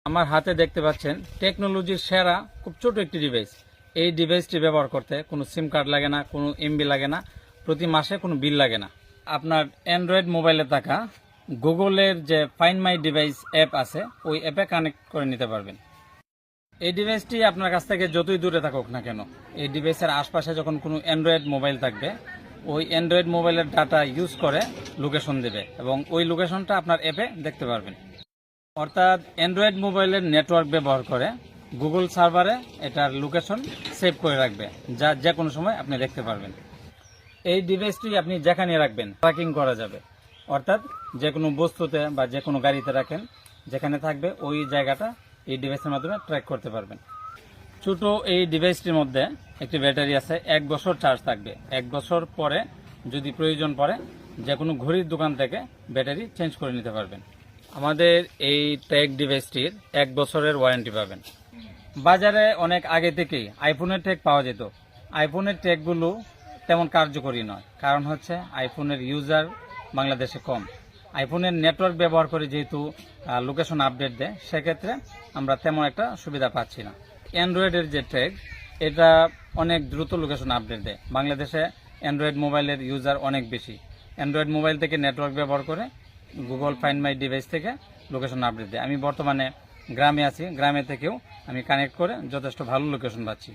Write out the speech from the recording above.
আমার হাতে দেখতে পাচ্ছেন টেকনোলজির সেরা খুব ছোট একটি ডিভাইস। এই ডিভাইসটি ব্যবহার করতে কোনো সিম কার্ড লাগে না, কোনো এমবি লাগে না, প্রতি মাসে কোনো বিল লাগে না। আপনার অ্যান্ড্রয়েড মোবাইলে থাকা গুগলের যে ফাইন্ড মাই ডিভাইস অ্যাপ আছে, ওই অ্যাপে কানেক্ট করে নিতে পারবেন। এই ডিভাইসটি আপনার কাছ থেকে যতই দূরে থাকুক না কেন, এই ডিভাইসের আশপাশে যখন কোনো অ্যান্ড্রয়েড মোবাইল থাকবে, ওই অ্যান্ড্রয়েড মোবাইলের ডাটা ইউজ করে লোকেশন দেবে এবং ওই লোকেশনটা আপনার অ্যাপে দেখতে পারবেন। অর্থাৎ অ্যান্ড্রয়েড মোবাইলের নেটওয়ার্ক ব্যবহার করে গুগল সার্ভারে এটার লোকেশন সেভ করে রাখবে, যা যে কোনো সময় আপনি দেখতে পারবেন। এই ডিভাইসটি আপনি যেখানে রাখবেন ট্র্যাকিং করা যাবে, অর্থাৎ যে কোনো বস্তুতে বা যে কোনো গাড়িতে রাখেন, যেখানে থাকবে ওই জায়গাটা এই ডিভাইসের মাধ্যমে ট্র্যাক করতে পারবেন। ছোট এই ডিভাইসটির মধ্যে একটি ব্যাটারি আছে, 1 বছর চার্জ থাকবে। 1 বছর পরে যদি প্রয়োজন পড়ে যে কোনো ঘড়ির দোকান থেকে ব্যাটারি চেঞ্জ করে নিতে পারবেন। আমাদের এই ট্যাগ ডিভাইসটির 1 বছরের ওয়ারেন্টি পাবেন। বাজারে অনেক আগে থেকেই আইফোনের ট্যাগ পাওয়া যেত। আইফোনের ট্যাগগুলো তেমন কার্যকরী নয়, কারণ হচ্ছে আইফোনের ইউজার বাংলাদেশে কম। আইফোনের নেটওয়ার্ক ব্যবহার করে যেহেতু লোকেশন আপডেট দেয়, সেক্ষেত্রে আমরা তেমন একটা সুবিধা পাচ্ছি না। অ্যান্ড্রয়েডের যে ট্যাগ, এটা অনেক দ্রুত লোকেশন আপডেট দেয়। বাংলাদেশে অ্যান্ড্রয়েড মোবাইলের ইউজার অনেক বেশি। অ্যান্ড্রয়েড মোবাইল থেকে নেটওয়ার্ক ব্যবহার করে গুগল ফাইন্ড মাই ডিভাইস থেকে লোকেশন আপডেট দেয়। আমি বর্তমানে গ্রামে আছি, গ্রামে থেকেও আমি কানেক্ট করে যথেষ্ট ভালো লোকেশন পাচ্ছি।